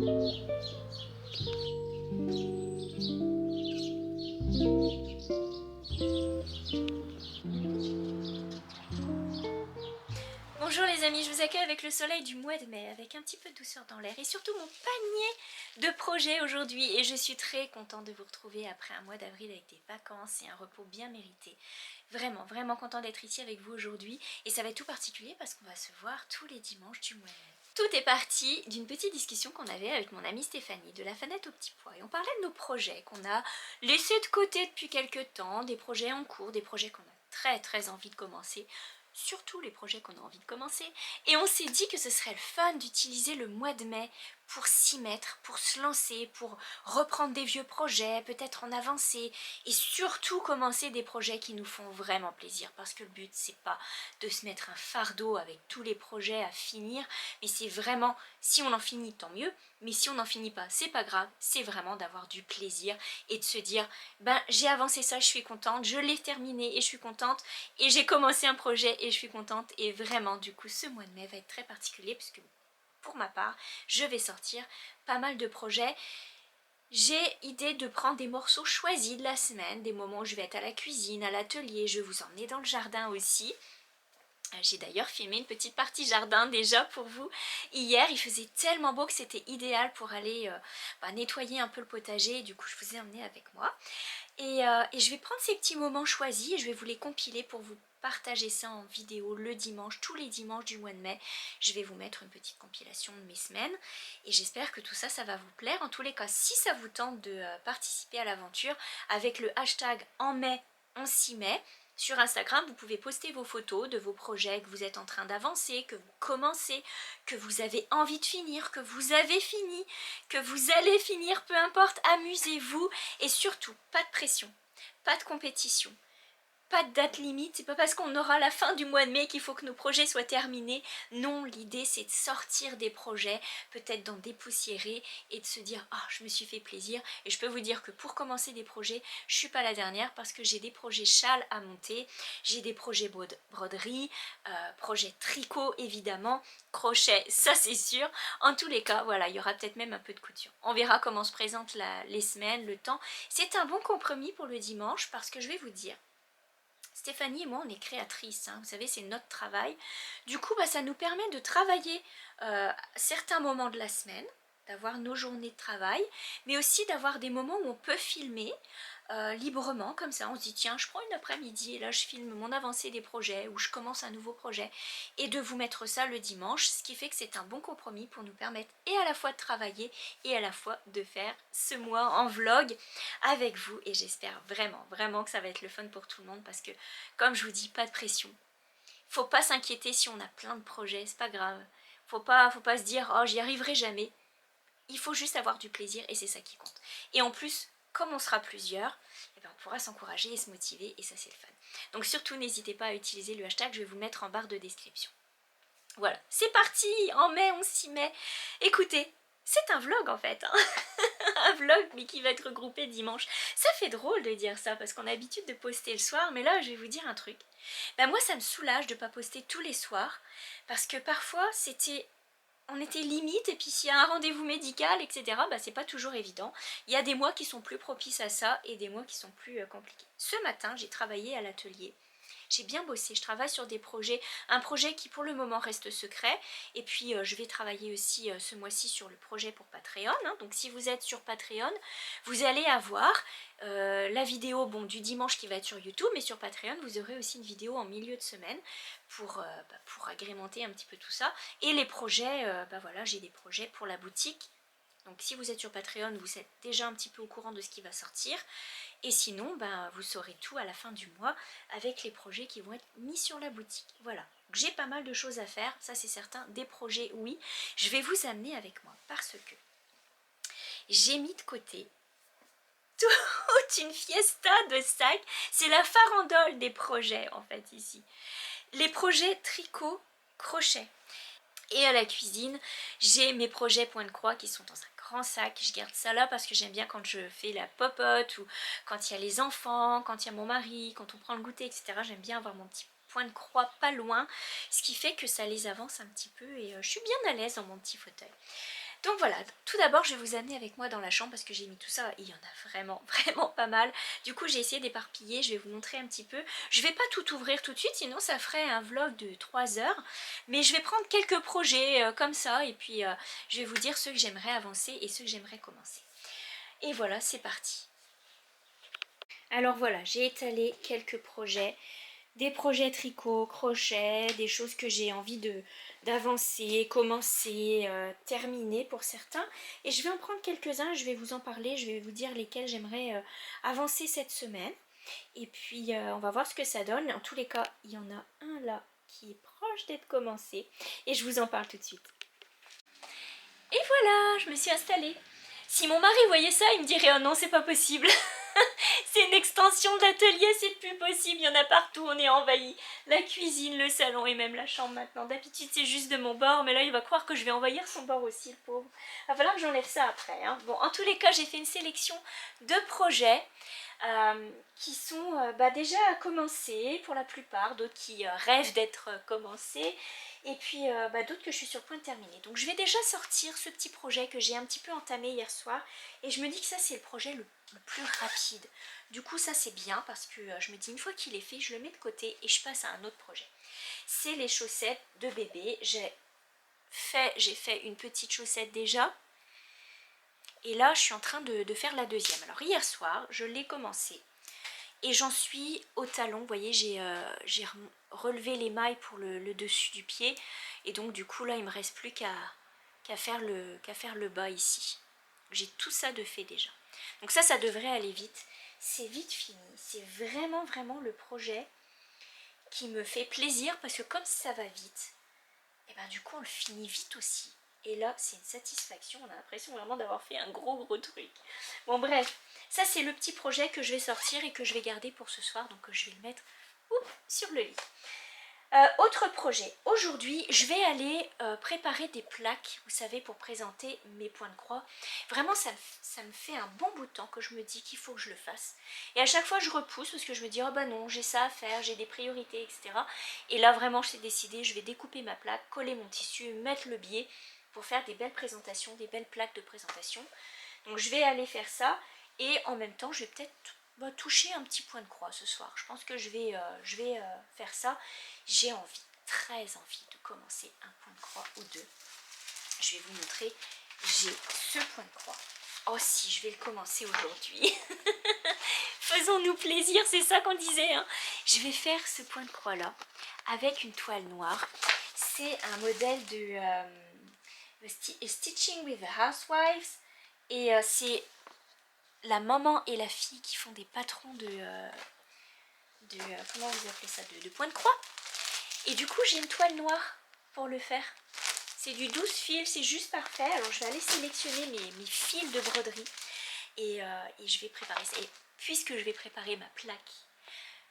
Bonjour les amis, je vous accueille avec le soleil du mois de mai, avec un petit peu de douceur dans l'air et surtout mon panier de projets aujourd'hui. Et je suis très contente de vous retrouver après un mois d'avril avec des vacances et un repos bien mérité. Vraiment, vraiment contente d'être ici avec vous aujourd'hui. Et ça va être tout particulier parce qu'on va se voir tous les dimanches du mois de mai. Tout est parti d'une petite discussion qu'on avait avec mon amie Stéphanie de la Fanette au Petit Pois. Et on parlait de nos projets qu'on a laissés de côté depuis quelques temps, des projets en cours, des projets qu'on a très envie de commencer. Surtout les projets qu'on a envie de commencer. Et on s'est dit que ce serait le fun d'utiliser le mois de mai pour s'y mettre, pour se lancer, pour reprendre des vieux projets, peut-être en avancer, et surtout commencer des projets qui nous font vraiment plaisir, parce que le but c'est pas de se mettre un fardeau avec tous les projets à finir, mais c'est vraiment, si on en finit tant mieux, mais si on n'en finit pas c'est pas grave, c'est vraiment d'avoir du plaisir et de se dire ben j'ai avancé ça, je suis contente, je l'ai terminé et je suis contente, et j'ai commencé un projet et je suis contente. Et vraiment du coup ce mois de mai va être très particulier puisque pour ma part je vais sortir pas mal de projets. J'ai idée de prendre des morceaux choisis de la semaine, des moments où je vais être à la cuisine, à l'atelier, je vais vous emmener dans le jardin aussi. J'ai d'ailleurs filmé une petite partie jardin déjà pour vous hier, il faisait tellement beau que c'était idéal pour aller nettoyer un peu le potager, du coup je vous ai emmené avec moi. Et je vais prendre ces petits moments choisis et je vais vous les compiler pour vous partager ça en vidéo le dimanche, tous les dimanches du mois de mai. Je vais vous mettre une petite compilation de mes semaines et j'espère que tout ça, ça va vous plaire. En tous les cas, si ça vous tente de participer à l'aventure avec le hashtag en mai, on s'y met. Sur Instagram, vous pouvez poster vos photos de vos projets que vous êtes en train d'avancer, que vous commencez, que vous avez envie de finir, que vous avez fini, que vous allez finir, peu importe, amusez-vous. Et surtout, pas de pression, pas de compétition, pas de date limite, c'est pas parce qu'on aura la fin du mois de mai qu'il faut que nos projets soient terminés. Non, l'idée c'est de sortir des projets, peut-être d'en dépoussiérer et de se dire ah je me suis fait plaisir. Et je peux vous dire que pour commencer des projets, je suis pas la dernière parce que j'ai des projets châles à monter, j'ai des projets broderie, projets tricot évidemment, crochet ça c'est sûr. En tous les cas voilà, il y aura peut-être même un peu de couture. On verra comment se présentent les semaines, le temps. C'est un bon compromis pour le dimanche parce que je vais vous dire, Stéphanie et moi on est créatrices, hein, vous savez c'est notre travail. Du coup ça nous permet de travailler certains moments de la semaine, d'avoir nos journées de travail, mais aussi d'avoir des moments où on peut filmer librement, comme ça on se dit tiens je prends une après-midi et là je filme mon avancée des projets ou je commence un nouveau projet et de vous mettre ça le dimanche, ce qui fait que c'est un bon compromis pour nous permettre et à la fois de travailler et à la fois de faire ce mois en vlog avec vous. Et j'espère vraiment que ça va être le fun pour tout le monde parce que comme je vous dis, pas de pression, faut pas s'inquiéter si on a plein de projets, c'est pas grave, faut pas se dire oh j'y arriverai jamais. Il faut juste avoir du plaisir et c'est ça qui compte. Et en plus, comme on sera plusieurs, eh ben on pourra s'encourager et se motiver et ça c'est le fun. Donc surtout n'hésitez pas à utiliser le hashtag, je vais vous mettre en barre de description. Voilà, c'est parti, en mai on s'y met. Écoutez, c'est un vlog en fait, hein. Un vlog mais qui va être regroupé dimanche. Ça fait drôle de dire ça parce qu'on a l'habitude de poster le soir, mais là je vais vous dire un truc. Ben moi ça me soulage de ne pas poster tous les soirs parce que parfois on était limite et puis s'il y a un rendez-vous médical etc c'est pas toujours évident. Il y a des mois qui sont plus propices à ça et des mois qui sont plus compliqués. Ce matin j'ai travaillé à l'atelier. J'ai bien bossé, je travaille sur des projets, un projet qui pour le moment reste secret, et puis je vais travailler aussi ce mois-ci sur le projet pour Patreon, hein. Donc si vous êtes sur Patreon, vous allez avoir la vidéo du dimanche qui va être sur YouTube, mais sur Patreon vous aurez aussi une vidéo en milieu de semaine pour agrémenter un petit peu tout ça, et les projets, voilà, j'ai des projets pour la boutique. Donc si vous êtes sur Patreon, vous êtes déjà un petit peu au courant de ce qui va sortir. Et sinon, vous saurez tout à la fin du mois avec les projets qui vont être mis sur la boutique. Voilà, j'ai pas mal de choses à faire, ça c'est certain. Des projets, oui. Je vais vous amener avec moi parce que j'ai mis de côté toute une fiesta de sacs. C'est la farandole des projets en fait ici. Les projets tricot, crochet. Et à la cuisine, j'ai mes projets point de croix qui sont dans un grand sac. Je garde ça là parce que j'aime bien quand je fais la popote ou quand il y a les enfants, quand il y a mon mari, quand on prend le goûter, etc. J'aime bien avoir mon petit point de croix pas loin, ce qui fait que ça les avance un petit peu et je suis bien à l'aise dans mon petit fauteuil. Donc voilà, tout d'abord je vais vous amener avec moi dans la chambre parce que j'ai mis tout ça, il y en a vraiment vraiment pas mal. Du coup j'ai essayé d'éparpiller, je vais vous montrer un petit peu. Je vais pas tout ouvrir tout de suite, sinon ça ferait un vlog de 3 heures. Mais je vais prendre quelques projets comme ça et puis je vais vous dire ceux que j'aimerais avancer et ceux que j'aimerais commencer. Et voilà, c'est parti. Alors voilà, j'ai étalé quelques projets. Des projets tricot, crochet, des choses que j'ai envie d'avancer, commencer, terminer pour certains. Et je vais en prendre quelques-uns, je vais vous en parler, je vais vous dire lesquels j'aimerais avancer cette semaine. Et puis on va voir ce que ça donne. En tous les cas, il y en a un là qui est proche d'être commencé. Et je vous en parle tout de suite. Et voilà, je me suis installée. Si mon mari voyait ça, il me dirait « Oh non, c'est pas possible !» C'est une extension de l'atelier, c'est plus possible, il y en a partout, on est envahi. La cuisine, le salon et même la chambre maintenant. D'habitude c'est juste de mon bord, mais là il va croire que je vais envahir son bord aussi, le pauvre. Il va falloir que j'enlève ça après. Hein. Bon, en tous les cas, j'ai fait une sélection de projets qui sont déjà commencés pour la plupart, d'autres qui rêvent d'être commencés. Et puis d'autres que je suis sur le point de terminer. Donc je vais déjà sortir ce petit projet que j'ai un petit peu entamé hier soir. Et je me dis que ça c'est le projet le plus rapide. Du coup ça c'est bien parce que je me dis une fois qu'il est fait, je le mets de côté et je passe à un autre projet. C'est les chaussettes de bébé. J'ai fait une petite chaussette déjà. Et là je suis en train de faire la deuxième. Alors hier soir je l'ai commencé. Et j'en suis au talon, vous voyez, j'ai relevé les mailles pour le dessus du pied. Et donc du coup là, il ne me reste plus qu'à faire le bas ici. J'ai tout ça de fait déjà. Donc ça devrait aller vite. C'est vite fini. C'est vraiment, vraiment le projet qui me fait plaisir parce que comme ça va vite, et ben du coup on le finit vite aussi. Et là, c'est une satisfaction, on a l'impression vraiment d'avoir fait un gros truc. Bon bref, ça c'est le petit projet que je vais sortir et que je vais garder pour ce soir, donc je vais le mettre sur le lit. Autre projet, aujourd'hui je vais aller préparer des plaques, vous savez, pour présenter mes points de croix. Vraiment ça me fait un bon bout de temps que je me dis qu'il faut que je le fasse. Et à chaque fois je repousse parce que je me dis oh bah non, j'ai ça à faire, j'ai des priorités, etc. Et là vraiment je suis décidée, je vais découper ma plaque, coller mon tissu, mettre le biais pour faire des belles présentations, des belles plaques de présentation. Donc je vais aller faire ça et en même temps je vais peut-être toucher un petit point de croix ce soir. Je pense que je vais faire ça. J'ai envie, très envie de commencer un point de croix ou deux. Je vais vous montrer, j'ai ce point de croix. Oh si, je vais le commencer aujourd'hui. Faisons-nous plaisir, c'est ça qu'on disait. Hein. Je vais faire ce point de croix là avec une toile noire. C'est un modèle de Stitching with the Housewives. Et c'est la maman et la fille qui font des patrons comment vous appelez ça, de points de croix. Et du coup j'ai une toile noire pour le faire. C'est du 12 fils, c'est juste parfait. Alors je vais aller sélectionner mes fils de broderie et je vais préparer ça. Et puisque je vais préparer ma plaque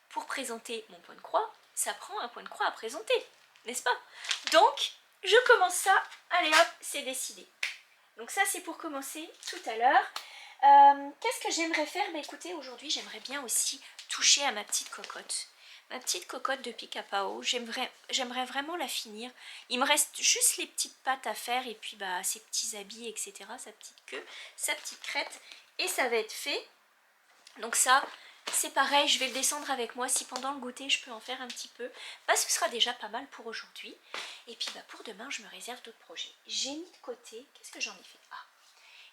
pour présenter mon point de croix, ça prend un point de croix à présenter, n'est-ce pas? Donc je commence ça, allez hop, c'est décidé. Donc ça c'est pour commencer tout à l'heure. Qu'est-ce que j'aimerais faire? Bah écoutez, aujourd'hui j'aimerais bien aussi toucher à ma petite cocotte. Ma petite cocotte de pic-à-pao, j'aimerais vraiment la finir. Il me reste juste les petites pattes à faire et puis bah ses petits habits, etc. Sa petite queue, sa petite crête et ça va être fait. Donc ça, c'est pareil, je vais le descendre avec moi. Si pendant le goûter je peux en faire un petit peu, bah ce sera déjà pas mal pour aujourd'hui. Et puis bah pour demain je me réserve d'autres projets. J'ai mis de côté, qu'est-ce que j'en ai fait?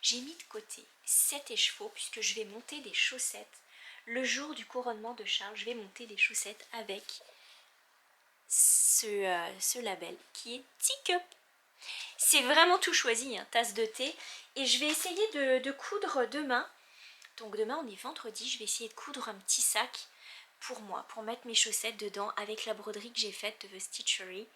J'ai mis de côté 7 écheveaux puisque je vais monter des chaussettes. Le jour du couronnement de Charles, je vais monter des chaussettes avec ce label qui est Teacup. C'est vraiment tout choisi, hein, tasse de thé. Et je vais essayer de coudre demain. Donc demain on est vendredi, je vais essayer de coudre un petit sac pour moi, pour mettre mes chaussettes dedans avec la broderie que j'ai faite de The Stitchery.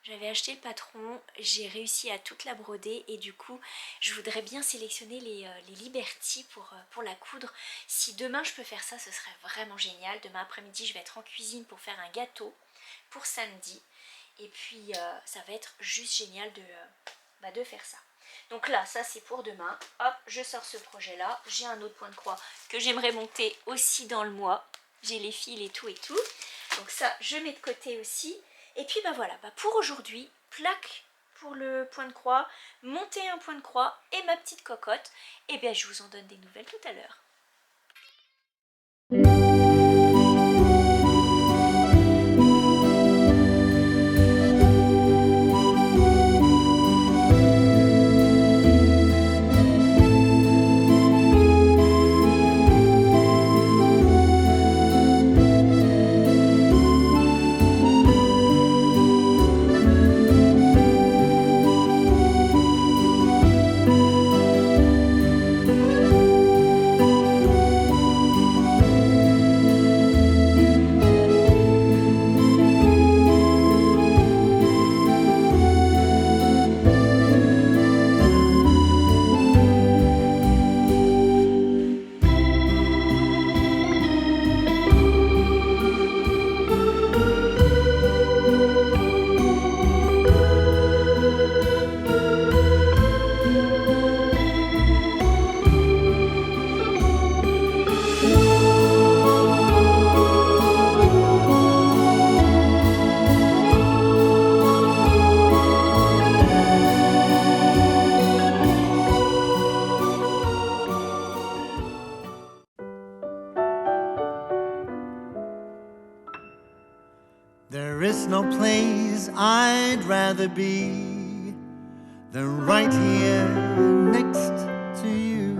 J'avais acheté le patron, j'ai réussi à toute la broder et du coup je voudrais bien sélectionner les Liberty pour la coudre. Si demain je peux faire ça, ce serait vraiment génial. Demain après-midi je vais être en cuisine pour faire un gâteau pour samedi. Et puis ça va être juste génial de faire ça. Donc là, ça c'est pour demain. Hop, je sors ce projet là. J'ai un autre point de croix que j'aimerais monter aussi dans le mois. J'ai les fils et tout. Donc ça, je mets de côté aussi. Et puis bah voilà, pour aujourd'hui, plaque pour le point de croix, monter un point de croix et ma petite cocotte. Et bien je vous en donne des nouvelles tout à l'heure. There is no place I'd rather be than right here next to you.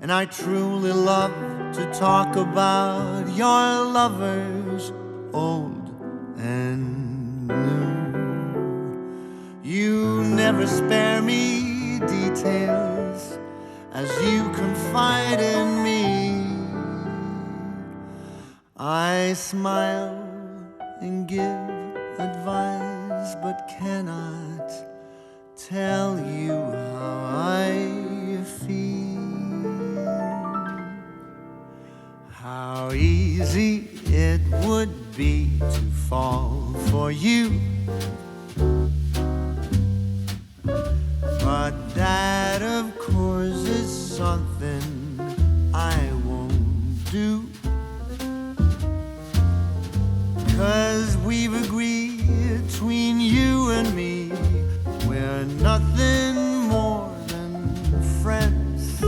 And I truly love to talk about your lovers, old and new. You never spare me details as you confide in me. I smile and give advice, but cannot tell you how I feel. How easy it would be to fall for you, but that of course is something I won't do. 'Cause we've agreed between you and me, we're nothing more than friends.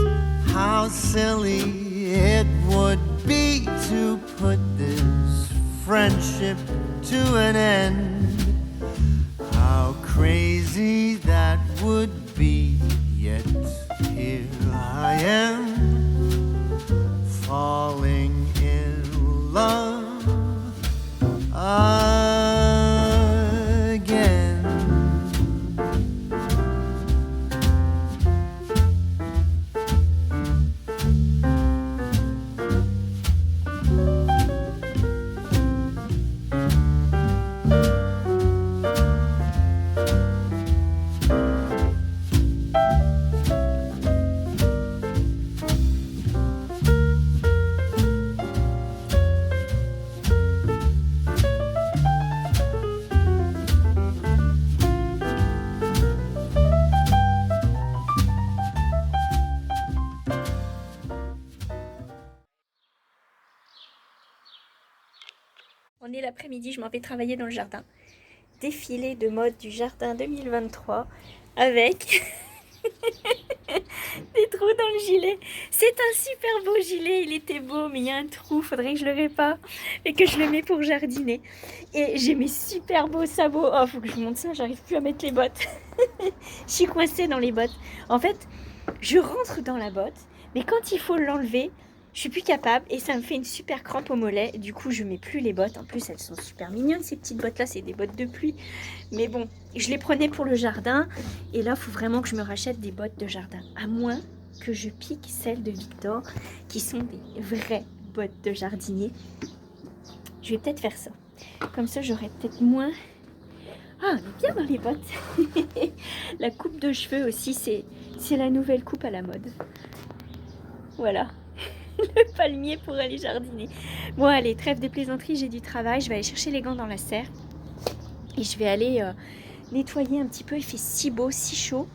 How silly it would be to put this friendship to an end. How crazy that would be, yet here I am, falling in love again. On est l'après-midi, je m'en vais travailler dans le jardin. Défilé de mode du jardin 2023 avec des trous dans le gilet. C'est un super beau gilet, il était beau, mais il y a un trou, faudrait que je le répare et que je le mets pour jardiner. Et j'ai mes super beaux sabots. Oh, faut que je monte ça, j'arrive plus à mettre les bottes. Je suis coincée dans les bottes. En fait, je rentre dans la botte, mais quand il faut l'enlever, je suis plus capable et ça me fait une super crampe au mollet. Du coup, je mets plus les bottes. En plus, elles sont super mignonnes ces petites bottes là, c'est des bottes de pluie. Mais bon, je les prenais pour le jardin et là, il faut vraiment que je me rachète des bottes de jardin. À moins que je pique celles de Victor qui sont des vraies bottes de jardinier. Je vais peut-être faire ça. Comme ça, j'aurai peut-être moins... Ah, on est bien dans les bottes. La coupe de cheveux aussi, c'est la nouvelle coupe à la mode. Voilà. Le palmier pour aller jardiner. Bon allez, trêve de plaisanterie, j'ai du travail. Je vais aller chercher les gants dans la serre. Et je vais aller nettoyer un petit peu. Il fait si beau, si chaud.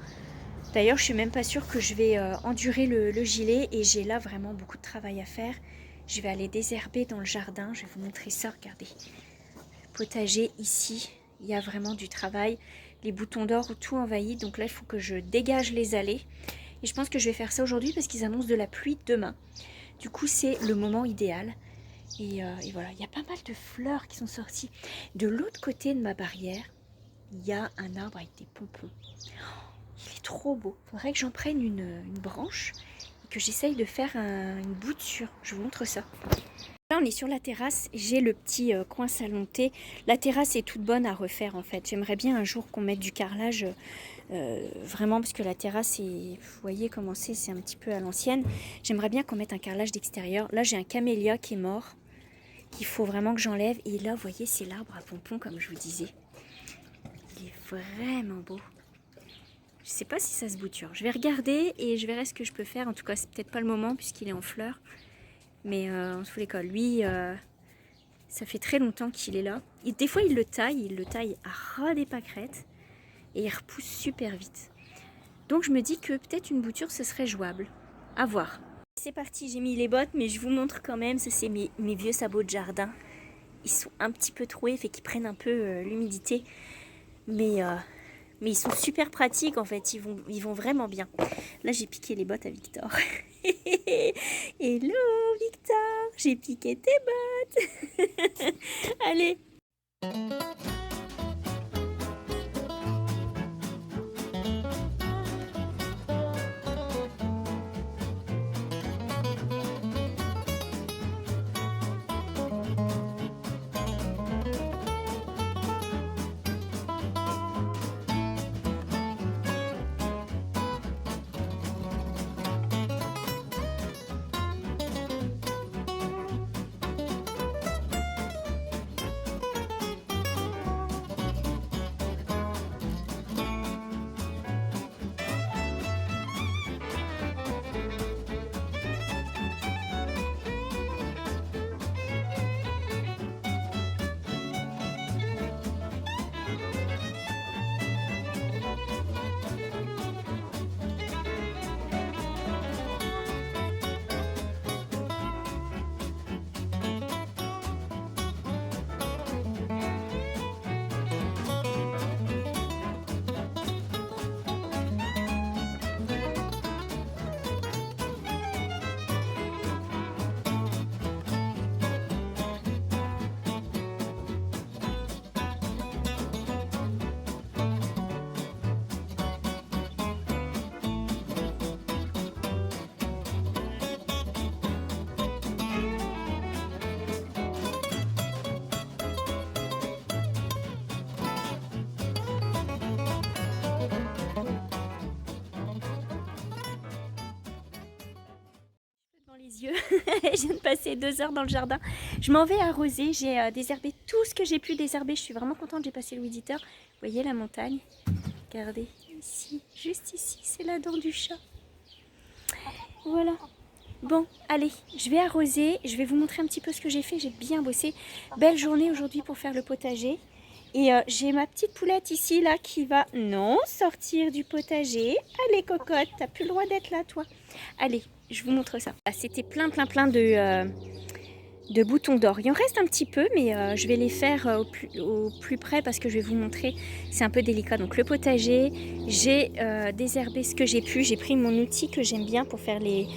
D'ailleurs, je suis même pas sûre que je vais endurer le gilet. Et j'ai là vraiment beaucoup de travail à faire. Je vais aller désherber dans le jardin. Je vais vous montrer ça, regardez. Potager ici, il y a vraiment du travail. les boutons d'or ou tout envahi. Donc là, il faut que je dégage les allées. Et je pense que je vais faire ça aujourd'hui parce qu'ils annoncent de la pluie demain. Du coup, c'est le moment idéal. Et voilà, il y a pas mal de fleurs qui sont sorties. De l'autre côté de ma barrière, il y a un arbre avec des pompons. Il est trop beau. Il faudrait que j'en prenne une branche et que j'essaye de faire une bouture. Je vous montre ça. Là, on est sur la terrasse. J'ai le petit coin salon thé. La terrasse est toute bonne à refaire en fait. J'aimerais bien un jour qu'on mette du carrelage. Vraiment parce que la terrasse est, vous voyez comment c'est un petit peu à l'ancienne. J'aimerais bien qu'on mette un carrelage d'extérieur. Là j'ai un camélia qui est mort, qu'il faut vraiment que j'enlève. Et là vous voyez c'est l'arbre à pompons comme je vous disais. Il est vraiment beau. Je sais pas si ça se bouture. Je vais regarder et je verrai ce que je peux faire. En tout cas c'est peut-être pas le moment puisqu'il est en fleurs. Mais en tous les cas lui ça fait très longtemps qu'il est là. Et des fois il le taille à ras des pâquerettes. Et il repousse super vite. Donc je me dis que peut-être une bouture ce serait jouable. À voir. C'est parti, j'ai mis les bottes, mais je vous montre quand même. Ça c'est mes vieux sabots de jardin. Ils sont un petit peu troués, fait qu'ils prennent un peu l'humidité. Mais ils sont super pratiques en fait, ils vont vraiment bien. Là j'ai piqué les bottes à Victor. Hello Victor, j'ai piqué tes bottes. Allez. Les yeux. Je viens de passer 2 heures dans le jardin. Je m'en vais arroser. J'ai désherbé tout ce que j'ai pu désherber. Je suis vraiment contente. J'ai passé le weed eater. Vous voyez la montagne? Regardez ici, juste ici, c'est la dent du chat. Voilà. Bon, allez, je vais arroser. Je vais vous montrer un petit peu ce que j'ai fait. J'ai bien bossé. Belle journée aujourd'hui pour faire le potager. Et j'ai ma petite poulette ici, là, qui va, non, sortir du potager. Allez, cocotte, t'as plus le droit d'être là, toi. Allez, je vous montre ça. C'était plein de boutons d'or. Il en reste un petit peu, mais je vais les faire au plus près parce que je vais vous montrer. C'est un peu délicat. Donc le potager, j'ai désherbé ce que j'ai pu. J'ai pris mon outil que j'aime bien pour faire les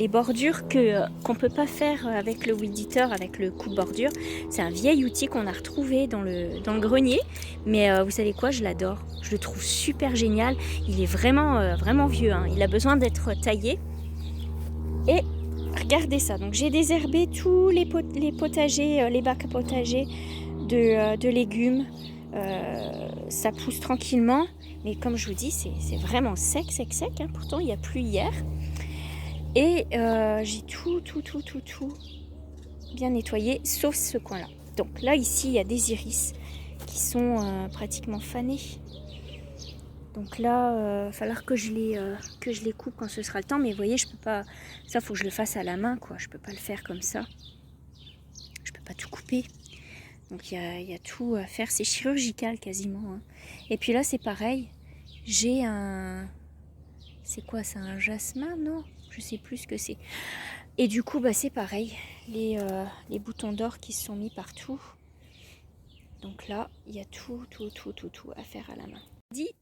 bordures qu'on ne peut pas faire avec le weed eater, avec le coupe-bordure. C'est un vieil outil qu'on a retrouvé dans le grenier. Mais vous savez quoi, je l'adore. Je le trouve super génial. Il est vraiment vieux, hein. Il a besoin d'être taillé. Et regardez ça, donc j'ai désherbé tous les potagers, les bacs à potager de légumes. Ça pousse tranquillement, mais comme je vous dis, c'est vraiment sec. Hein. Pourtant, il y a plu hier. Et j'ai tout bien nettoyé, sauf ce coin-là. Donc là, ici, il y a des iris qui sont pratiquement fanés. Donc là, il va falloir que je les coupe quand ce sera le temps. Mais vous voyez, je peux pas. Ça, faut que je le fasse à la main, quoi. Je peux pas le faire comme ça. Je peux pas tout couper. Donc il y a tout à faire. C'est chirurgical quasiment. Hein. Et puis là, c'est pareil. J'ai un. C'est quoi? C'est un jasmin, non? Je sais plus ce que c'est. Et du coup, bah, c'est pareil. Les boutons d'or qui se sont mis partout. Donc là, il y a tout à faire à la main.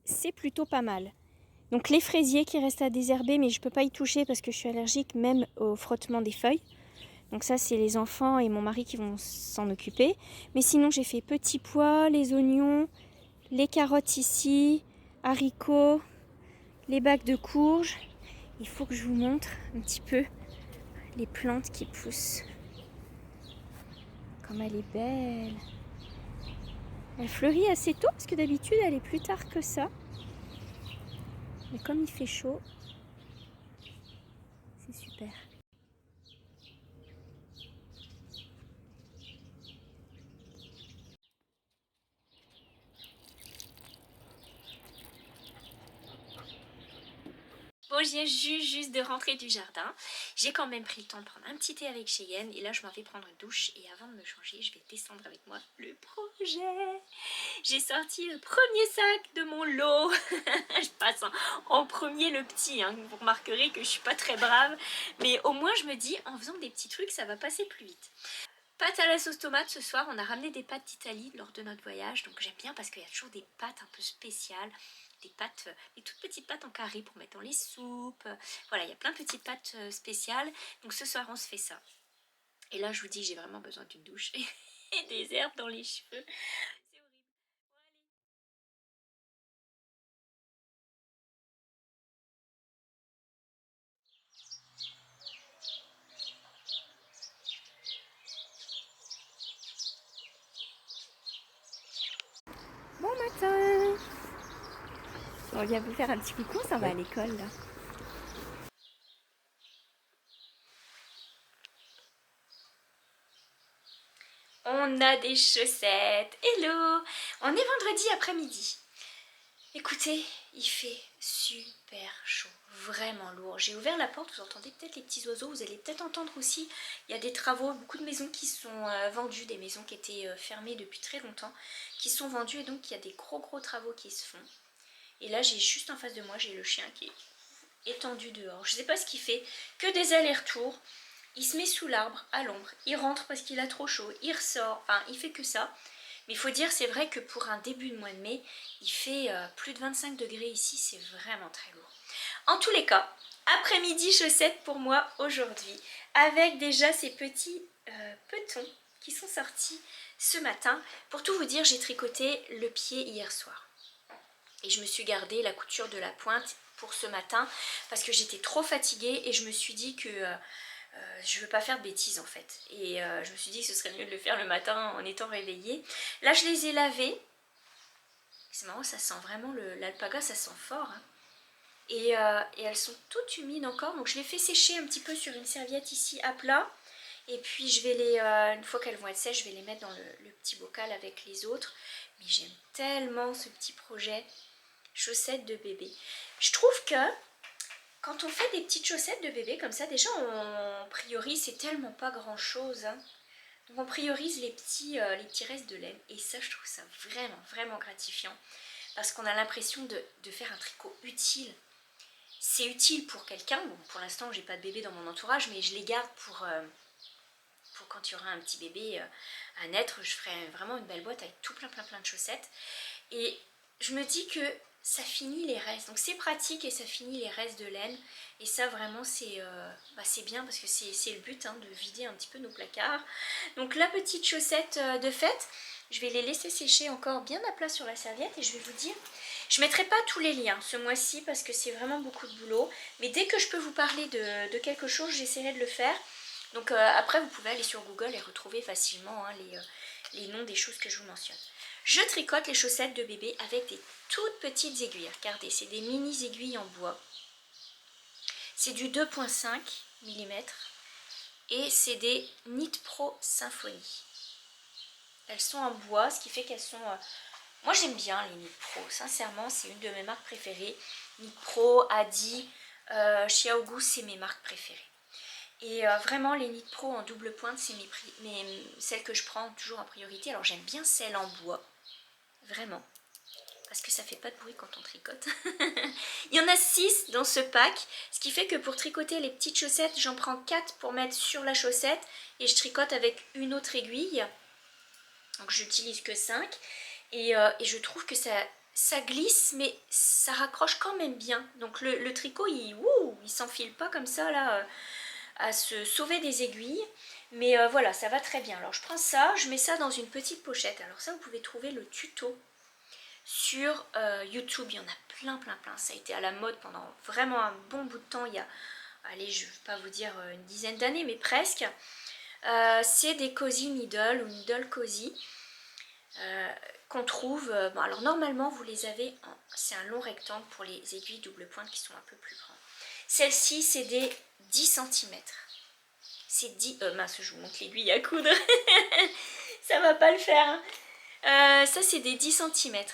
C'est plutôt pas mal. Donc les fraisiers qui restent à désherber, mais je peux pas y toucher parce que je suis allergique même au frottement des feuilles. Donc ça, c'est les enfants et mon mari qui vont s'en occuper. Mais sinon, j'ai fait petits pois, les oignons, les carottes ici, haricots, les bacs de courges. Il faut que je vous montre un petit peu les plantes qui poussent. Comme elle est belle. Elle fleurit assez tôt parce que d'habitude, elle est plus tard que ça. Mais comme il fait chaud, c'est super. Bon, je viens juste de rentrer du jardin. J'ai quand même pris le temps de prendre un petit thé avec Cheyenne. Et là, je m'en vais prendre une douche. Et avant de me changer, je vais descendre avec moi le projet. J'ai sorti le premier sac de mon lot. Je passe en premier le petit. Hein. Vous remarquerez que je suis pas très brave. Mais au moins, je me dis, en faisant des petits trucs, ça va passer plus vite. Pâtes à la sauce tomate ce soir. On a ramené des pâtes d'Italie lors de notre voyage. Donc j'aime bien parce qu'il y a toujours des pâtes un peu spéciales. Des pâtes, des toutes petites pâtes en carré pour mettre dans les soupes. Voilà, il y a plein de petites pâtes spéciales. Donc ce soir, on se fait ça. Et là, je vous dis, j'ai vraiment besoin d'une douche et des herbes dans les cheveux. C'est horrible. Bon matin. On vient vous faire un petit coucou, ça va à l'école là. On a des chaussettes. Hello. On est vendredi après-midi. Écoutez, il fait super chaud, vraiment lourd. J'ai ouvert la porte, vous entendez peut-être les petits oiseaux, vous allez peut-être entendre aussi. Il y a des travaux, beaucoup de maisons qui sont vendues, des maisons qui étaient fermées depuis très longtemps, qui sont vendues et donc il y a des gros travaux qui se font. Et là, j'ai juste en face de moi, j'ai le chien qui est étendu dehors. Je sais pas ce qu'il fait, que des allers-retours. Il se met sous l'arbre, à l'ombre, il rentre parce qu'il a trop chaud, il ressort, enfin il fait que ça. Mais il faut dire, c'est vrai que pour un début de mois de mai, il fait plus de 25 degrés ici, c'est vraiment très lourd. En tous les cas, après-midi chaussettes pour moi aujourd'hui, avec déjà ces petits petons qui sont sortis ce matin. Pour tout vous dire, j'ai tricoté le pied hier soir. Et je me suis gardé la couture de la pointe pour ce matin parce que j'étais trop fatiguée et je me suis dit que je veux pas faire de bêtises en fait. Et je me suis dit que ce serait mieux de le faire le matin en étant réveillée. Là je les ai lavées. C'est marrant, ça sent vraiment l'alpaga, ça sent fort. Hein. Et elles sont toutes humides encore. Donc je les fais sécher un petit peu sur une serviette ici à plat. Et puis je vais les, une fois qu'elles vont être sèches, je vais les mettre dans le petit bocal avec les autres. Mais j'aime tellement ce petit projet chaussettes de bébé. Je trouve que quand on fait des petites chaussettes de bébé comme ça, déjà on priorise, c'est tellement pas grand chose. Hein. Donc on priorise les petits restes de laine. Et ça, je trouve ça vraiment gratifiant. Parce qu'on a l'impression de faire un tricot utile. C'est utile pour quelqu'un. Bon, pour l'instant, j'ai pas de bébé dans mon entourage, mais je les garde pour quand il y aura un petit bébé à naître. Je ferai vraiment une belle boîte avec tout plein de chaussettes. Et je me dis que ça finit les restes, donc c'est pratique et ça finit les restes de laine. Et ça vraiment c'est bien parce que c'est le but hein, de vider un petit peu nos placards. Donc la petite chaussette de fête, je vais les laisser sécher encore bien à plat sur la serviette. Et je vais vous dire, je ne mettrai pas tous les liens ce mois-ci parce que c'est vraiment beaucoup de boulot. Mais dès que je peux vous parler de quelque chose, j'essaierai de le faire. Donc après vous pouvez aller sur Google et retrouver facilement hein, les noms des choses que je vous mentionne. Je tricote les chaussettes de bébé avec des toutes petites aiguilles. Regardez, c'est des mini aiguilles en bois. C'est du 2,5 mm et c'est des Knit Pro Symphony. Elles sont en bois, ce qui fait qu'elles sont... Moi j'aime bien les Knit Pro, sincèrement c'est une de mes marques préférées. Knit Pro, Adi, Xiaogu, c'est mes marques préférées. Et vraiment les Knit Pro en double pointe, c'est celles que je prends toujours en priorité. Alors j'aime bien celles en bois. Vraiment, parce que ça fait pas de bruit quand on tricote. Il y en a 6 dans ce pack, ce qui fait que pour tricoter les petites chaussettes, j'en prends 4 pour mettre sur la chaussette et je tricote avec une autre aiguille. Donc j'utilise que 5 et je trouve que ça ça glisse mais ça raccroche quand même bien. Donc le tricot il s'enfile pas comme ça là à se sauver des aiguilles. Mais voilà, ça va très bien. Alors je prends ça, je mets ça dans une petite pochette. Alors ça vous pouvez trouver le tuto sur YouTube, il y en a plein. Ça a été à la mode pendant vraiment un bon bout de temps, il y a, allez, je ne vais pas vous dire une dizaine d'années, mais presque. C'est des cozy needle ou needle cozy qu'on trouve. Bon, alors normalement, vous les avez, c'est un long rectangle pour les aiguilles double pointe qui sont un peu plus grandes. Celle-ci, c'est des 10 cm. C'est 10... mince, je vous montre l'aiguille à coudre. Ça va pas le faire. Hein. Ça, c'est des 10 cm.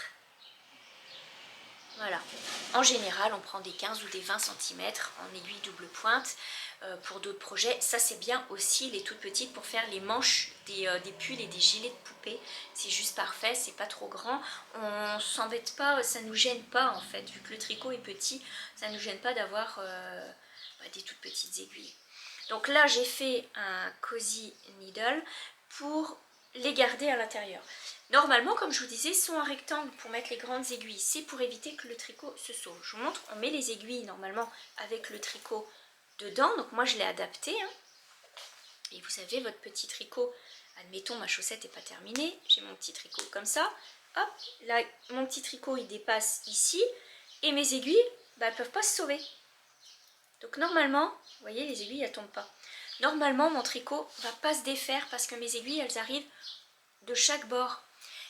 Voilà. En général, on prend des 15 ou des 20 cm en aiguille double pointe pour d'autres projets. Ça, c'est bien aussi les toutes petites pour faire les manches des pulls et des gilets de poupée. C'est juste parfait, c'est pas trop grand. On s'embête pas, ça nous gêne pas en fait. Vu que le tricot est petit, ça nous gêne pas d'avoir des toutes petites aiguilles. Donc là, j'ai fait un cozy needle pour les garder à l'intérieur. Normalement, comme je vous disais, sont un rectangle pour mettre les grandes aiguilles. C'est pour éviter que le tricot se sauve. Je vous montre, on met les aiguilles normalement avec le tricot dedans. Donc moi, je l'ai adapté. Hein. Et vous savez, votre petit tricot, admettons, ma chaussette n'est pas terminée. J'ai mon petit tricot comme ça. Hop, là, mon petit tricot, il dépasse ici. Et mes aiguilles, elles ne peuvent pas se sauver. Donc normalement, vous voyez, les aiguilles, elles ne tombent pas. Normalement, mon tricot ne va pas se défaire parce que mes aiguilles, elles arrivent de chaque bord.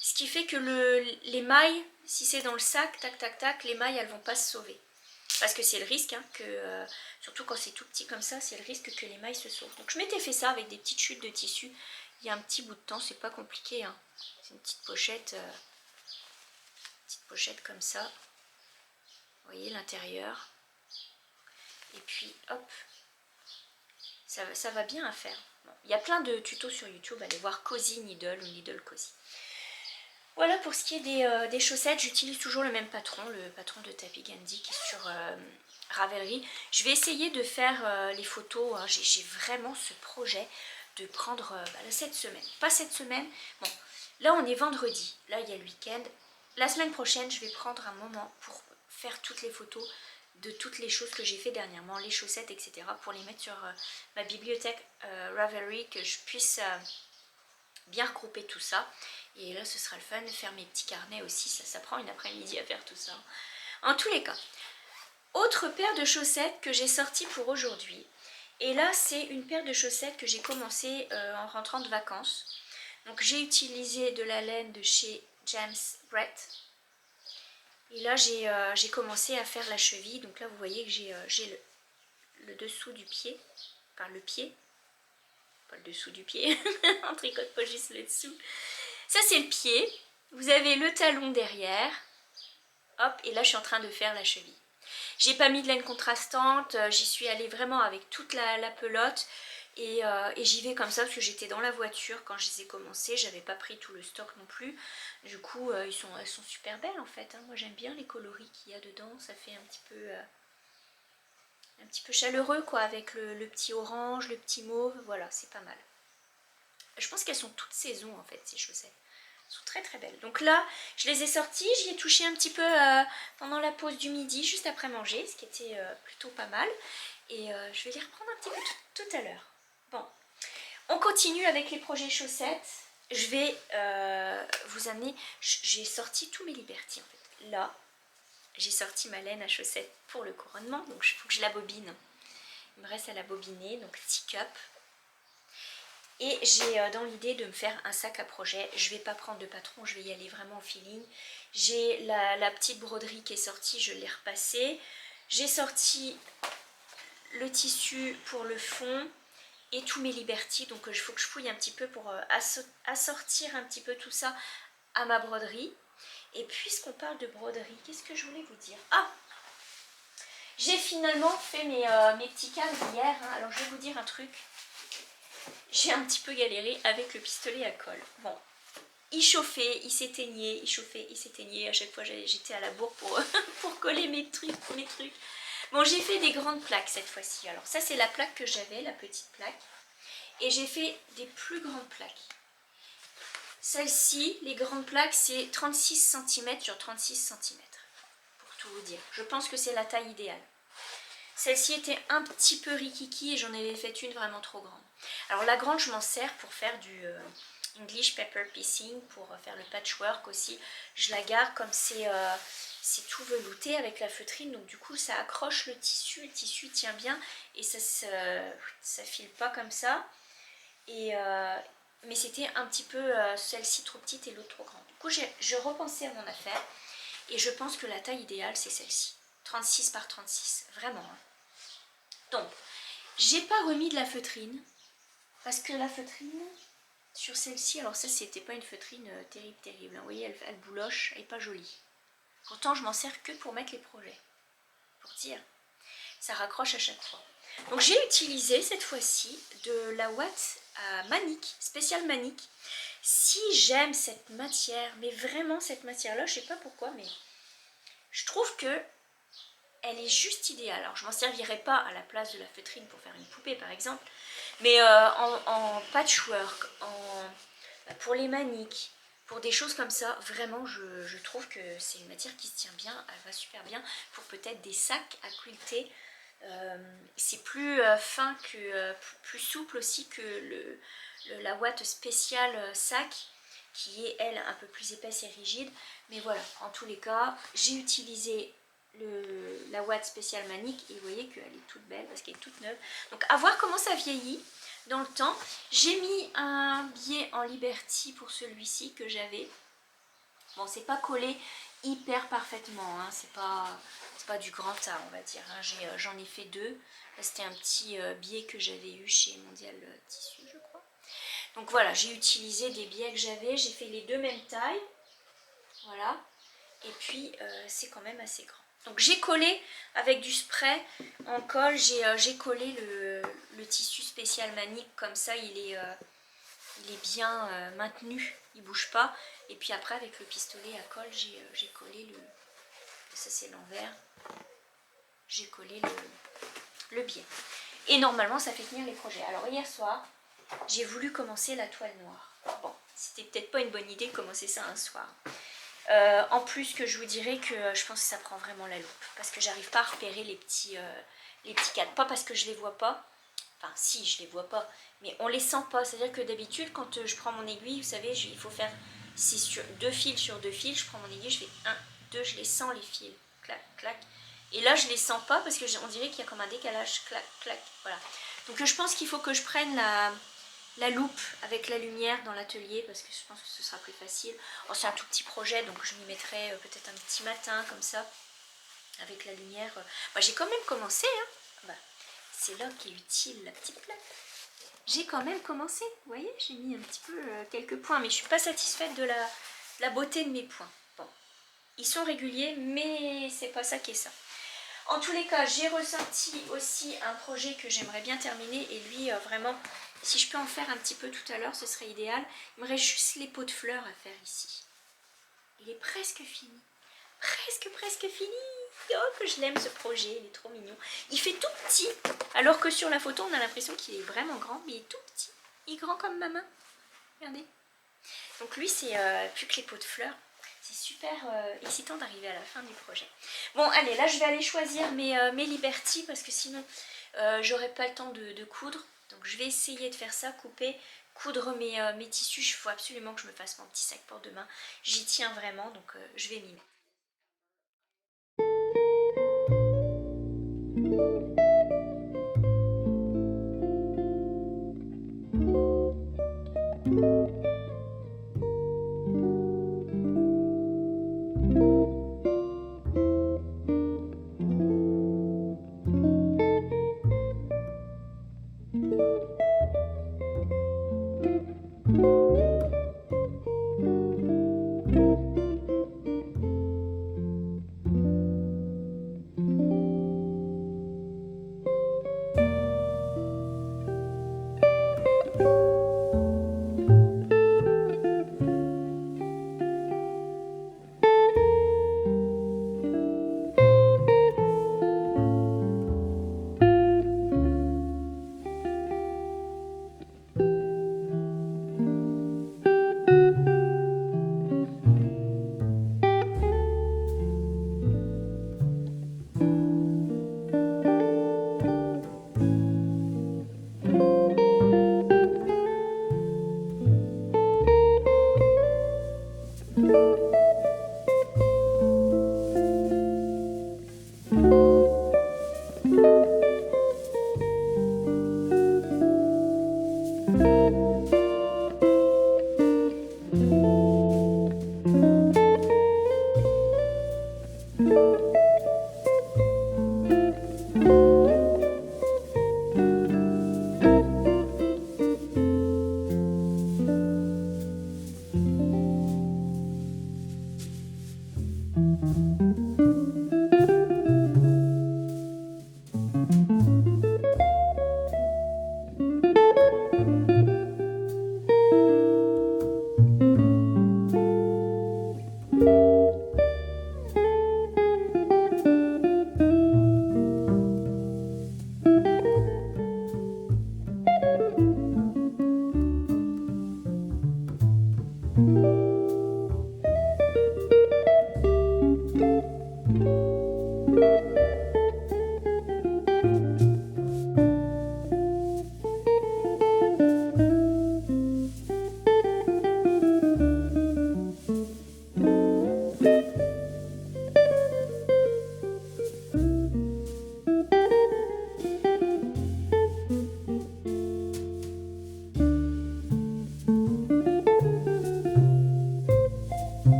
Ce qui fait que les mailles, si c'est dans le sac, tac, les mailles, elles vont pas se sauver. Parce que c'est le risque, hein, surtout quand c'est tout petit comme ça, c'est le risque que les mailles se sauvent. Donc je m'étais fait ça avec des petites chutes de tissu il y a un petit bout de temps, c'est pas compliqué. Hein. C'est une petite pochette comme ça. Vous voyez l'intérieur. Et puis hop, ça va bien à faire. Bon, il y a plein de tutos sur YouTube, allez voir Cozy Needle ou Needle Cozy. Voilà pour ce qui est des chaussettes, j'utilise toujours le même patron, le patron de Tapi Gandhi qui est sur Ravelry. Je vais essayer de faire les photos, hein. J'ai vraiment ce projet de prendre cette semaine. Pas cette semaine, bon, là on est vendredi, là il y a le week-end. La semaine prochaine, je vais prendre un moment pour faire toutes les photos de toutes les choses que j'ai fait dernièrement, les chaussettes, etc. pour les mettre sur ma bibliothèque Ravelry, que je puisse bien regrouper tout ça. Et là, ce sera le fun de faire mes petits carnets aussi. Ça prend une après-midi à faire tout ça. En tous les cas, autre paire de chaussettes que j'ai sortie pour aujourd'hui. Et là, c'est une paire de chaussettes que j'ai commencé en rentrant de vacances. Donc, j'ai utilisé de la laine de chez James Brett. Et là, j'ai commencé à faire la cheville. Donc là, vous voyez que j'ai le dessous du pied. Enfin, le pied. Pas le dessous du pied. On tricote pas juste le dessous. Ça, c'est le pied. Vous avez le talon derrière. Hop, et là, je suis en train de faire la cheville. J'ai pas mis de laine contrastante. J'y suis allée vraiment avec toute la pelote. Et j'y vais comme ça parce que j'étais dans la voiture quand je les ai commencés. J'avais pas pris tout le stock non plus. Du coup, elles sont super belles en fait. Hein. Moi, j'aime bien les coloris qu'il y a dedans. Ça fait un petit peu chaleureux quoi, avec le petit orange, le petit mauve. Voilà, c'est pas mal. Je pense qu'elles sont toutes saison en fait, ces chaussettes. Elles sont très très belles. Donc là, je les ai sorties, j'y ai touché un petit peu pendant la pause du midi, juste après manger, ce qui était plutôt pas mal. Et je vais les reprendre un petit peu tout à l'heure. Bon, on continue avec les projets chaussettes. Je vais vous amener, j'ai sorti tous mes Liberty en fait. Là, j'ai sorti ma laine à chaussettes pour le couronnement, donc il faut que je la bobine. Il me reste à la bobiner, donc Teacup. Et j'ai dans l'idée de me faire un sac à projet. Je ne vais pas prendre de patron, je vais y aller vraiment au feeling. J'ai la petite broderie qui est sortie, je l'ai repassée. J'ai sorti le tissu pour le fond et tous mes Liberty. Donc il faut que je fouille un petit peu pour assortir un petit peu tout ça à ma broderie. Et puisqu'on parle de broderie, qu'est-ce que je voulais vous dire? Ah! J'ai finalement fait mes petits cadres hier. Hein. Alors je vais vous dire un truc. J'ai un petit peu galéré avec le pistolet à colle. Bon, il chauffait, il s'éteignait, il chauffait, il s'éteignait. À chaque fois, j'étais à la bourre pour coller mes trucs. Bon, j'ai fait des grandes plaques cette fois-ci. Alors ça, c'est la plaque que j'avais, la petite plaque. Et j'ai fait des plus grandes plaques. Celle-ci, les grandes plaques, c'est 36 cm sur 36 cm. Pour tout vous dire. Je pense que c'est la taille idéale. Celle-ci était un petit peu rikiki et j'en avais fait une vraiment trop grande. Alors la grande, je m'en sers pour faire du English Paper Piecing, pour faire le patchwork aussi. Je la garde comme c'est tout velouté avec la feutrine, donc du coup ça accroche le tissu tient bien et ça file pas comme ça. Mais c'était un petit peu celle-ci trop petite et l'autre trop grande. Du coup je repensais à mon affaire et je pense que la taille idéale c'est celle-ci. 36 par 36, vraiment. Hein. Donc, j'ai pas remis de la feutrine parce que la feutrine sur celle-ci, alors ça c'était pas une feutrine terrible. Hein. Vous voyez, elle bouloche, elle est pas jolie. Pourtant, je m'en sers que pour mettre les projets. Pour dire, ça raccroche à chaque fois. Donc, j'ai utilisé cette fois-ci de la ouate à manique, spéciale manique. Si j'aime cette matière, mais vraiment cette matière-là, je sais pas pourquoi, mais je trouve que elle est juste idéale. Alors je m'en servirai pas à la place de la feutrine pour faire une poupée par exemple, mais en patchwork, pour les maniques, pour des choses comme ça, vraiment je trouve que c'est une matière qui se tient bien, elle va super bien pour peut-être des sacs à quilter. C'est plus fin, plus souple aussi que la ouate spéciale sac, qui est elle un peu plus épaisse et rigide. Mais voilà, en tous les cas, j'ai utilisé la ouate spéciale manique et vous voyez qu'elle est toute belle parce qu'elle est toute neuve. Donc à voir comment ça vieillit dans le temps. J'ai mis un biais en Liberty pour celui-ci que j'avais. Bon, c'est pas collé hyper parfaitement, hein. C'est pas du grand A, on va dire. Hein. J'en ai fait deux. C'était un petit biais que j'avais eu chez Mondial Tissu, je crois. Donc voilà, j'ai utilisé des biais que j'avais. J'ai fait les deux mêmes tailles. Voilà. Et puis, c'est quand même assez grand. Donc j'ai collé avec du spray en colle, j'ai collé le tissu spécial manique, comme ça il est bien maintenu, il bouge pas. Et puis après avec le pistolet à colle, j'ai collé ça c'est l'envers, j'ai collé le biais. Et normalement ça fait tenir les projets. Alors hier soir, j'ai voulu commencer la toile noire. Bon, c'était peut-être pas une bonne idée de commencer ça un soir. En plus que je vous dirais que je pense que ça prend vraiment la loupe parce que j'arrive pas à repérer les petits cadres, pas parce que je les vois pas, enfin si je les vois pas, mais on les sent pas. C'est à dire que d'habitude quand je prends mon aiguille, vous savez, il faut faire, c'est sur deux fils sur deux fils, je prends mon aiguille, je fais 1, 2, je les sens les fils, clac clac, et là je les sens pas parce que on dirait qu'il y a comme un décalage, clac clac, voilà. Donc je pense qu'il faut que je prenne la loupe avec la lumière dans l'atelier parce que je pense que ce sera plus facile. Oh, c'est un tout petit projet donc je m'y mettrai peut-être un petit matin comme ça avec la lumière. Bah, j'ai quand même commencé, hein. Bah, c'est là qu'est utile la petite plaque. J'ai quand même commencé, vous voyez, j'ai mis un petit peu quelques points, mais je suis pas satisfaite de la beauté de mes points. Bon, ils sont réguliers, mais c'est pas ça qui est ça. En tous les cas, j'ai ressorti aussi un projet que j'aimerais bien terminer et lui, vraiment, si je peux en faire un petit peu tout à l'heure, ce serait idéal. Il me reste juste les pots de fleurs à faire ici. Il est presque fini. Presque fini. Oh, que je l'aime ce projet, il est trop mignon. Il fait tout petit, alors que sur la photo, on a l'impression qu'il est vraiment grand, mais il est tout petit. Il est grand comme ma main. Regardez. Donc lui, c'est plus que les pots de fleurs. C'est super excitant d'arriver à la fin du projet. Bon, allez, là, je vais aller choisir mes Liberty parce que sinon, j'aurai pas le temps de coudre. Donc, je vais essayer de faire ça, couper, coudre mes tissus. Il faut absolument que je me fasse mon petit sac pour demain. J'y tiens vraiment, donc je vais m'y mettre.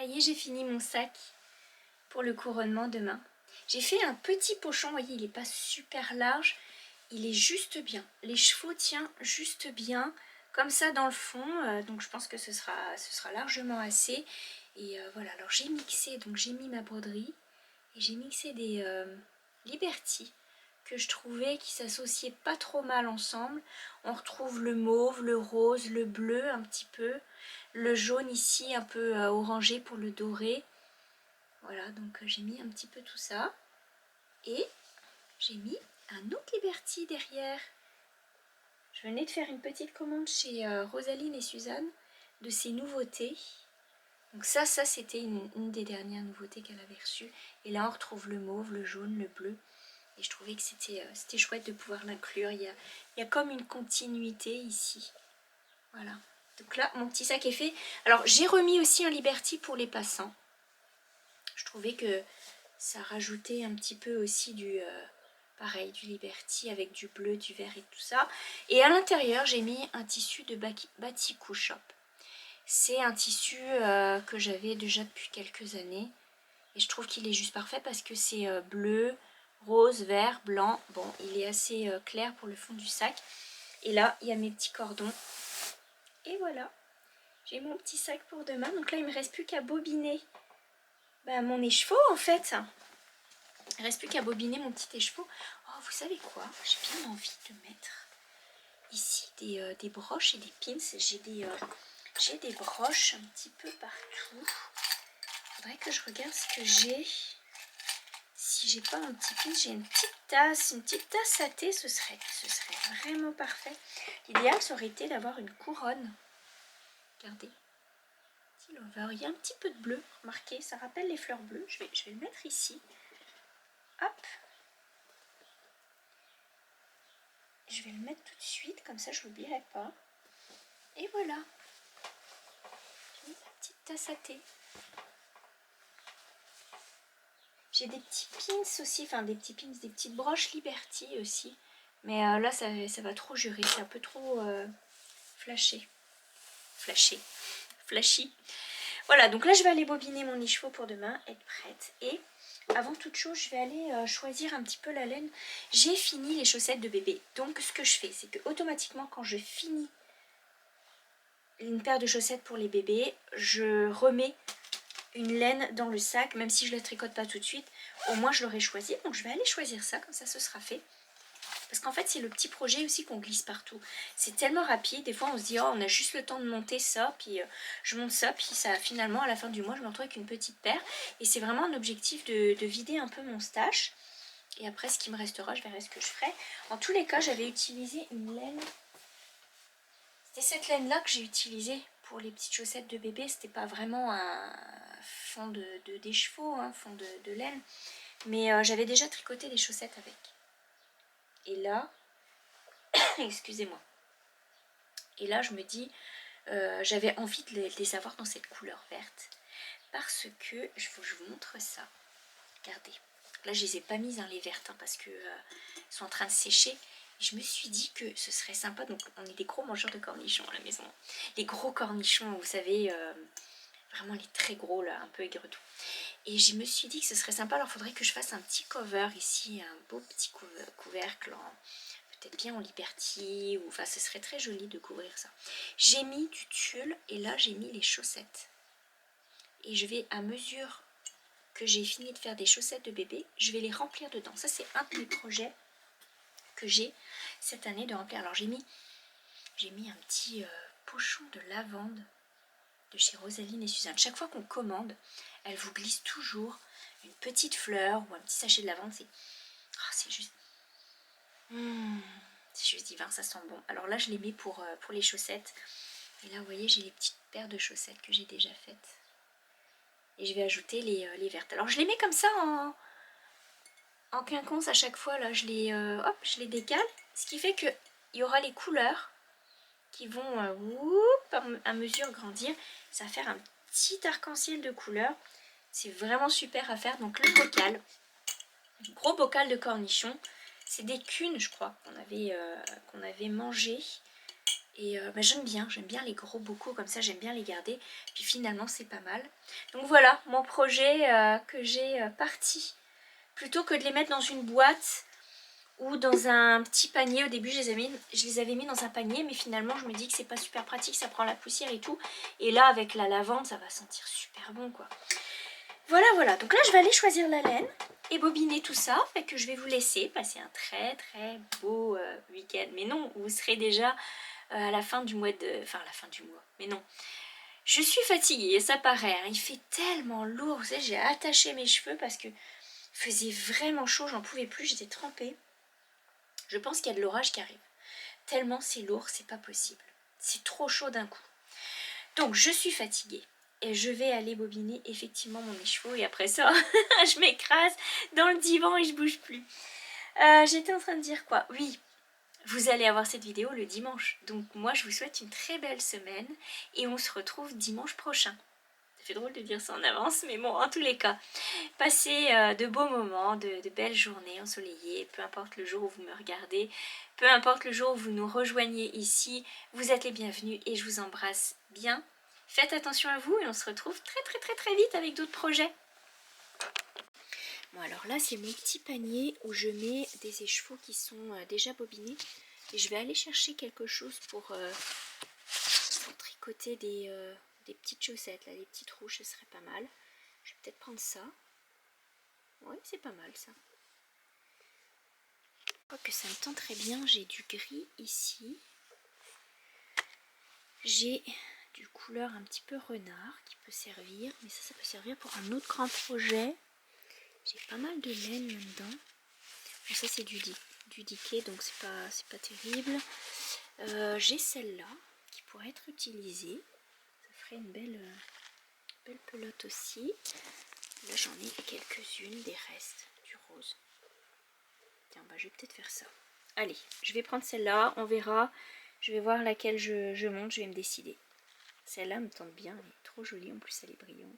Ça y est, j'ai fini mon sac pour le couronnement demain. J'ai fait un petit pochon, vous voyez, il n'est pas super large, il est juste bien. Les chevaux tiennent juste bien, comme ça dans le fond, donc je pense que ce sera largement assez. Et voilà, alors j'ai mixé, donc j'ai mis ma broderie, et j'ai mixé des Liberty que je trouvais qui s'associaient pas trop mal ensemble. On retrouve le mauve, le rose, le bleu un petit peu, le jaune ici un peu orangé pour le doré. Voilà, donc j'ai mis un petit peu tout ça. Et j'ai mis un autre Liberty derrière. Je venais de faire une petite commande chez Rosaline et Suzanne de ces nouveautés. Donc ça c'était une des dernières nouveautés qu'elle avait reçues. Et là on retrouve le mauve, le jaune, le bleu. Et je trouvais que c'était chouette de pouvoir l'inclure. Il y a comme une continuité ici. Voilà. Donc là, mon petit sac est fait. Alors, j'ai remis aussi un Liberty pour les passants. Je trouvais que ça rajoutait un petit peu aussi pareil, du Liberty avec du bleu, du vert et tout ça. Et à l'intérieur, j'ai mis un tissu de Batikoo Shop. C'est un tissu que j'avais déjà depuis quelques années. Et je trouve qu'il est juste parfait parce que c'est bleu, rose, vert, blanc. Bon, il est assez clair pour le fond du sac. Et là, il y a mes petits cordons. Et voilà, j'ai mon petit sac pour demain. Donc là, il ne me reste plus qu'à bobiner mon écheveau en fait. Il ne reste plus qu'à bobiner mon petit écheveau. Oh, vous savez quoi? J'ai bien envie de mettre ici des broches et des pins. J'ai des broches un petit peu partout. Il faudrait que je regarde ce que j'ai. Si j'ai pas un petit pin, j'ai une petite tasse à thé, ce serait vraiment parfait. L'idéal, ça aurait été d'avoir une couronne. Regardez. Petit lover. Il y a un petit peu de bleu, remarquez, ça rappelle les fleurs bleues. Je vais le mettre ici. Hop. Je vais le mettre tout de suite, comme ça je l'oublierai pas. Et voilà. J'ai mis ma petite tasse à thé. J'ai des petits pins aussi, enfin des petits pins, des petites broches Liberty aussi. Mais là ça va trop jurer, c'est un peu trop flashy. Voilà, donc là je vais aller bobiner mon écheveau pour demain, être prête. Et avant toute chose, je vais aller choisir un petit peu la laine. J'ai fini les chaussettes de bébé. Donc ce que je fais, c'est que automatiquement quand je finis une paire de chaussettes pour les bébés, je remets une laine dans le sac, même si je la tricote pas tout de suite, au moins je l'aurai choisi. Donc je vais aller choisir ça, comme ça ce sera fait. Parce qu'en fait c'est le petit projet aussi qu'on glisse partout. C'est tellement rapide, des fois on se dit oh on a juste le temps de monter ça, puis je monte ça, puis ça finalement à la fin du mois je me retrouve avec une petite paire. Et c'est vraiment un objectif de vider un peu mon stash. Et après, ce qui me restera, je verrai ce que je ferai. En tous les cas, j'avais utilisé une laine. C'était cette laine-là que j'ai utilisée pour les petites chaussettes de bébé. C'était pas vraiment un fond des chevaux, un fond de laine. Mais j'avais déjà tricoté des chaussettes avec. Et là, excusez-moi. Et là, je me dis, j'avais envie de les avoir dans cette couleur verte. Parce que, je vous montre ça. Regardez. Là, je les ai pas mises, hein, les vertes, hein, parce que sont en train de sécher. Et je me suis dit que ce serait sympa. Donc, on est des gros mangeurs de cornichons à la maison. Les gros cornichons, vous savez, vraiment les très gros, là, un peu aigre tout. Et je me suis dit que ce serait sympa. Alors, il faudrait que je fasse un petit cover ici, un beau petit couvercle, peut-être bien en Liberty. Ou, enfin, ce serait très joli de couvrir ça. J'ai mis du tulle et là, j'ai mis les chaussettes. Et je vais, à mesure que j'ai fini de faire des chaussettes de bébé, je vais les remplir dedans. Ça, c'est un de mes projets que j'ai cette année de remplir. Alors, j'ai mis un petit pochon de lavande de chez Rosaline et Suzanne. Chaque fois qu'on commande, elle vous glisse toujours une petite fleur ou un petit sachet de lavande. C'est juste... c'est juste divin, ça sent bon. Alors là, je les mets pour les chaussettes. Et là, vous voyez, j'ai les petites paires de chaussettes que j'ai déjà faites. Et je vais ajouter les vertes. Alors je les mets comme ça en quinconce à chaque fois. Là, je les décale. Ce qui fait qu'il y aura les couleurs qui vont à mesure grandir. Ça va faire un petit arc-en-ciel de couleurs. C'est vraiment super à faire. Donc le bocal, un gros bocal de cornichons. C'est des cunes, je crois, qu'on avait mangé. Et j'aime bien les gros bocaux comme ça, j'aime bien les garder. Puis finalement c'est pas mal. Donc voilà mon projet que j'ai parti. Plutôt que de les mettre dans une boîte ou dans un petit panier. Au début je les avais mis dans un panier, mais finalement je me dis que c'est pas super pratique, ça prend la poussière et tout. Et là avec la lavande ça va sentir super bon quoi. Voilà, donc là je vais aller choisir la laine et bobiner tout ça. Fait que je vais vous laisser passer un très très beau week-end. Mais non, vous serez déjà... à la fin du mois Enfin, à la fin du mois. Mais non. Je suis fatiguée, ça paraît. Hein. Il fait tellement lourd. Vous savez, j'ai attaché mes cheveux parce que il faisait vraiment chaud. J'en pouvais plus. J'étais trempée. Je pense qu'il y a de l'orage qui arrive. Tellement c'est lourd, c'est pas possible. C'est trop chaud d'un coup. Donc, je suis fatiguée. Et je vais aller bobiner effectivement mes cheveux. Et après ça, je m'écrase dans le divan et je bouge plus. J'étais en train de dire quoi? Oui. Vous allez avoir cette vidéo le dimanche. Donc moi je vous souhaite une très belle semaine et on se retrouve dimanche prochain. Ça fait drôle de dire ça en avance, mais bon, en tous les cas, passez de beaux moments, de belles journées ensoleillées, peu importe le jour où vous me regardez, peu importe le jour où vous nous rejoignez ici, vous êtes les bienvenus et je vous embrasse bien. Faites attention à vous et on se retrouve très très très très vite avec d'autres projets. Bon alors là c'est mon petit panier où je mets des écheveaux qui sont déjà bobinés. Et je vais aller chercher quelque chose pour tricoter des petites chaussettes. Là, des petites rouges, ce serait pas mal. Je vais peut-être prendre ça. Oui, c'est pas mal ça. Je crois que ça me tend très bien. J'ai du gris ici. J'ai du couleur un petit peu renard qui peut servir. Mais ça peut servir pour un autre grand projet. J'ai pas mal de laine là-dedans. Bon, ça c'est du diquet, donc c'est pas terrible. J'ai celle-là qui pourrait être utilisée. Ça ferait une belle pelote aussi. Là j'en ai quelques-unes des restes du rose. Tiens, je vais peut-être faire ça. Allez, je vais prendre celle-là, on verra. Je vais voir laquelle je monte, je vais me décider. Celle-là me tente bien, elle est trop jolie, en plus elle est brillante.